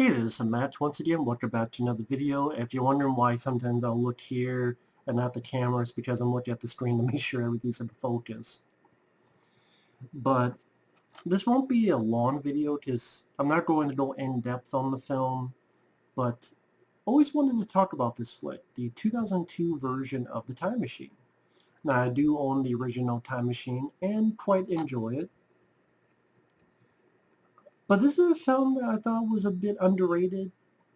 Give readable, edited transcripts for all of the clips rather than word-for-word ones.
Hey there, this is Matt. Once again, welcome back to another video. If you're wondering why sometimes I'll look here and not the camera, it's because I'm looking at the screen to make sure everything's in focus. But this won't be a long video because I'm not going to go in depth on the film, but always wanted to talk about this flick, the 2002 version of The Time Machine. Now, I do own the original Time Machine and quite enjoy it. But this is a film that I thought was a bit underrated,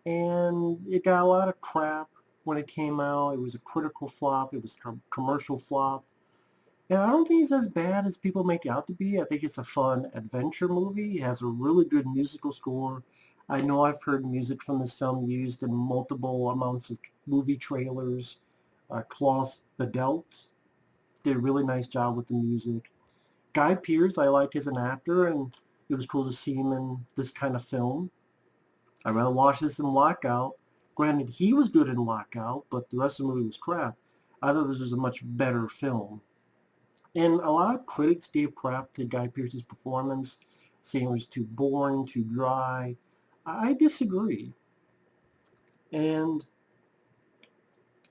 and it got a lot of crap when it came out. It was a critical flop. It was a commercial flop. And I don't think it's as bad as people make it out to be. I think it's a fun adventure movie. It has a really good musical score. I know I've heard music from this film used in multiple amounts of movie trailers. Klaus Badelt did a really nice job with the music. Guy Pearce, I like as an actor, and it was cool to see him in this kind of film. I'd rather watch this than Lockout. Granted, he was good in Lockout, but the rest of the movie was crap. I thought this was a much better film. And a lot of critics gave crap to Guy Pearce's performance, saying it was too boring, too dry. I disagree. And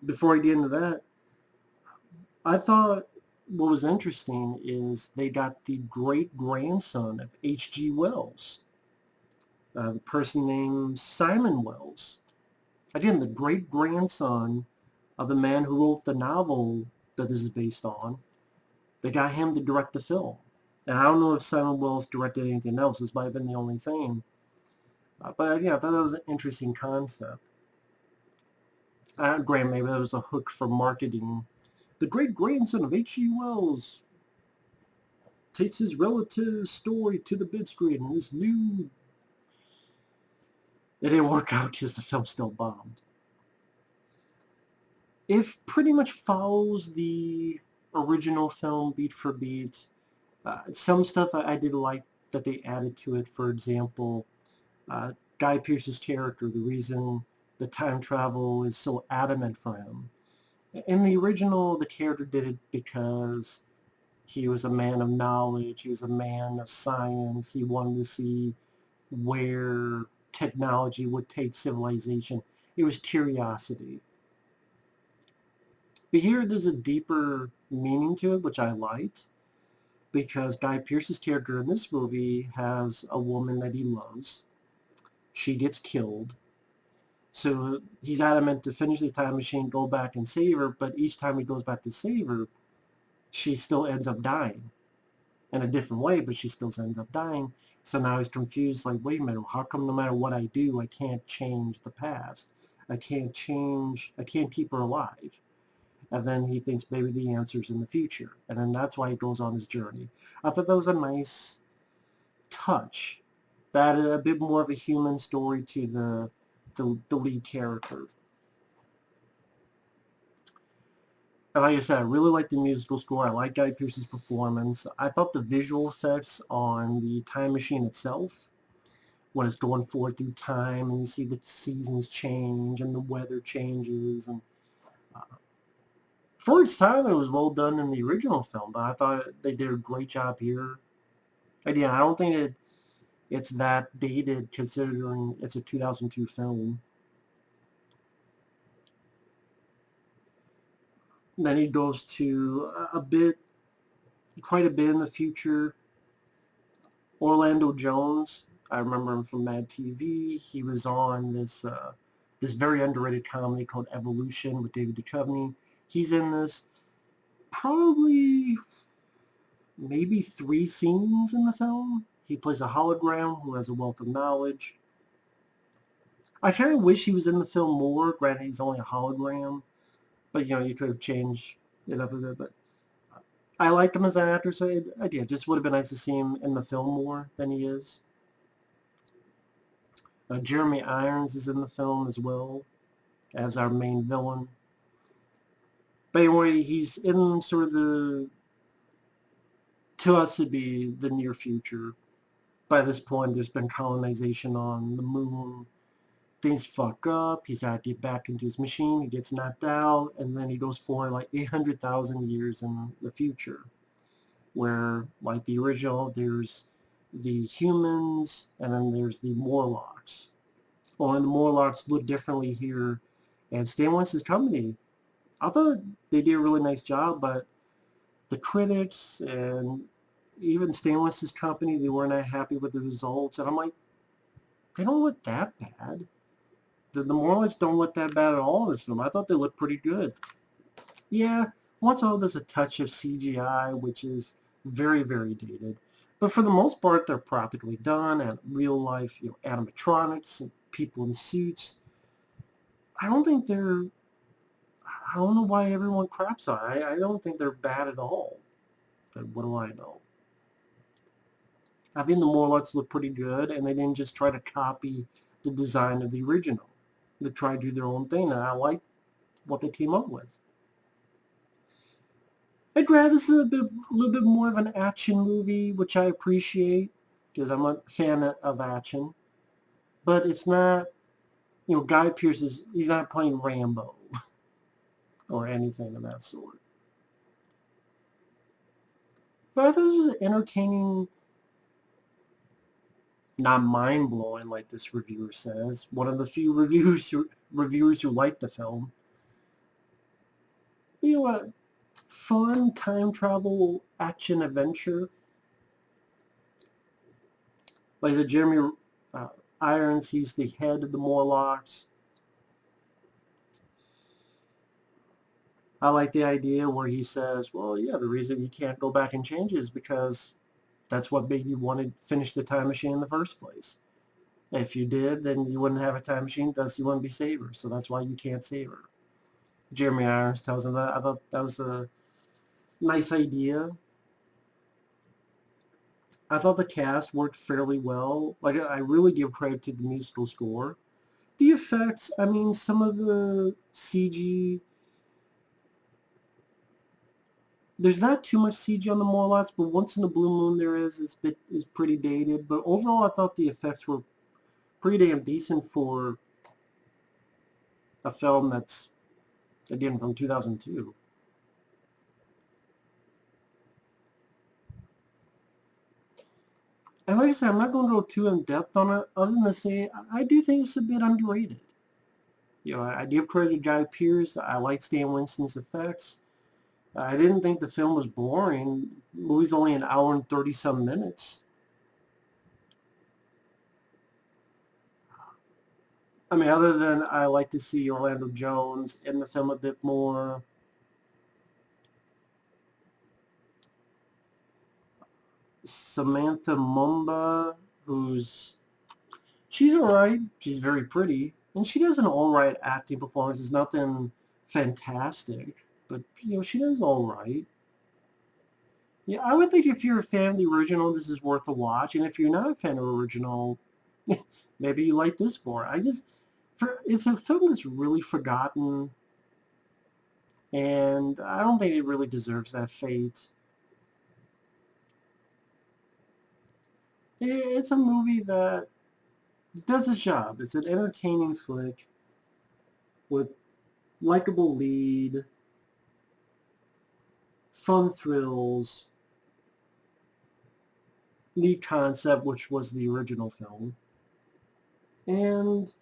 before I get into that, I thought what was interesting is they got the great-grandson of H.G. Wells, the person named Simon Wells. Again, the great-grandson of the man who wrote the novel that this is based on. They got him to direct the film. And I don't know if Simon Wells directed anything else. This might have been the only thing. But yeah, I thought that was an interesting concept. Granted, maybe that was a hook for marketing. The great-grandson of H.G. Wells takes his relative's story to the big screen in this new... It didn't work out because the film still bombed. It pretty much follows the original film beat for beat. Some stuff I did like that they added to it. For example, Guy Pearce's character, the reason the time travel is so adamant for him. In the original, the character did it because he was a man of knowledge, he was a man of science, he wanted to see where technology would take civilization. It was curiosity. But here there's a deeper meaning to it, which I liked, because Guy Pearce's character in this movie has a woman that he loves. She gets killed. So he's adamant to finish his time machine, go back and save her, but each time he goes back to save her, she still ends up dying. In a different way, but she still ends up dying. So now he's confused, like, wait a minute, how come no matter what I do, I can't change the past? I can't keep her alive. And then he thinks maybe the answer's in the future. And then that's why he goes on his journey. I thought that was a nice touch. That added a bit more of a human story to the lead character. And like I said, I really like the musical score. I like Guy Pearce's performance. I thought the visual effects on the time machine itself, when it's going forward through time and you see the seasons change and the weather changes, and for its time it was well done in the original film, but I thought they did a great job here. Again, I don't think it's that dated considering it's a 2002 film. Then he goes to quite a bit in the future. Orlando Jones, I remember him from Mad TV. He was on this very underrated comedy called Evolution with David Duchovny. He's in this probably maybe 3 scenes in the film. He plays a hologram who has a wealth of knowledge. I kind of wish he was in the film more. Granted, he's only a hologram, but you could have changed it up a bit. But I liked him as an actor, so it just would have been nice to see him in the film more than he is. Jeremy Irons is in the film as well as our main villain. But anyway, he's in sort of to us to be the near future. By this point, there's been colonization on the moon. Things fuck up. He's got to get back into his machine. He gets knocked out, and then he goes for like 800,000 years in the future, where, like the original, there's the humans, and then there's the Morlocks. Oh, and the Morlocks look differently here. And Stan Winston's company, I thought they did a really nice job, but the critics and even Stan Winston's company, they weren't that happy with the results. And I'm like, they don't look that bad. The Morlocks don't look that bad at all in this film. I thought they looked pretty good. Yeah, once in a while there's a touch of CGI, which is very, very dated. But for the most part, they're practically done, and real life, animatronics and people in suits. I don't think they're, I don't know why everyone craps on it. I don't think they're bad at all. But what do I know? I think the Morlocks look pretty good, and they didn't just try to copy the design of the original. They tried to do their own thing, and I like what they came up with. I'd rather this is a little bit more of an action movie, which I appreciate because I'm a fan of action. But it's not, Guy Pearce he's not playing Rambo or anything of that sort. But I thought it was entertaining, not mind-blowing like this reviewer says. One of the few reviewers who liked the film. You know what? Fun time travel action adventure. Like the Jeremy uh, Irons, he's the head of the Morlocks. I like the idea where he says, well, yeah, the reason you can't go back and change it is because that's what made you want to finish the time machine in the first place. If you did, then you wouldn't have a time machine, thus you wouldn't be save her. So that's why you can't save her. Jeremy Irons tells him that. I thought that was a nice idea. I thought the cast worked fairly well. Like, I really give credit to the musical score. The effects, I mean, some of the CG, there's not too much CG on the Morlocks, but once in a blue moon there is pretty dated. But overall, I thought the effects were pretty damn decent for a film that's, again, from 2002. And like I said, I'm not going to go too in depth on it, other than to say I do think it's a bit underrated. I give credit to Guy Pearce. I like Stan Winston's effects. I didn't think the film was boring. The movie's only an hour and 30-some minutes. I mean, other than I like to see Orlando Jones in the film a bit more. Samantha Mumba, she's alright. She's very pretty. And she does an alright acting performance. It's nothing fantastic. But, she does alright. Yeah, I would think if you're a fan of the original, this is worth a watch. And if you're not a fan of the original, maybe you like this more. It's a film that's really forgotten. And I don't think it really deserves that fate. It's a movie that does its job. It's an entertaining flick with likable lead, fun thrills, neat concept, which was the original film. And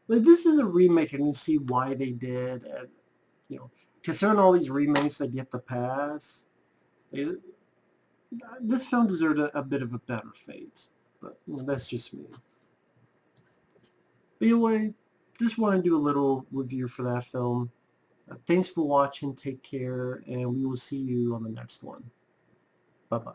this is a remake, and you see why they did. And, considering all these remakes that get the pass, this film deserved a bit of a better fate. But that's just me. But anyway, just want to do a little review for that film. Thanks for watching. Take care, and we will see you on the next one. Bye-bye.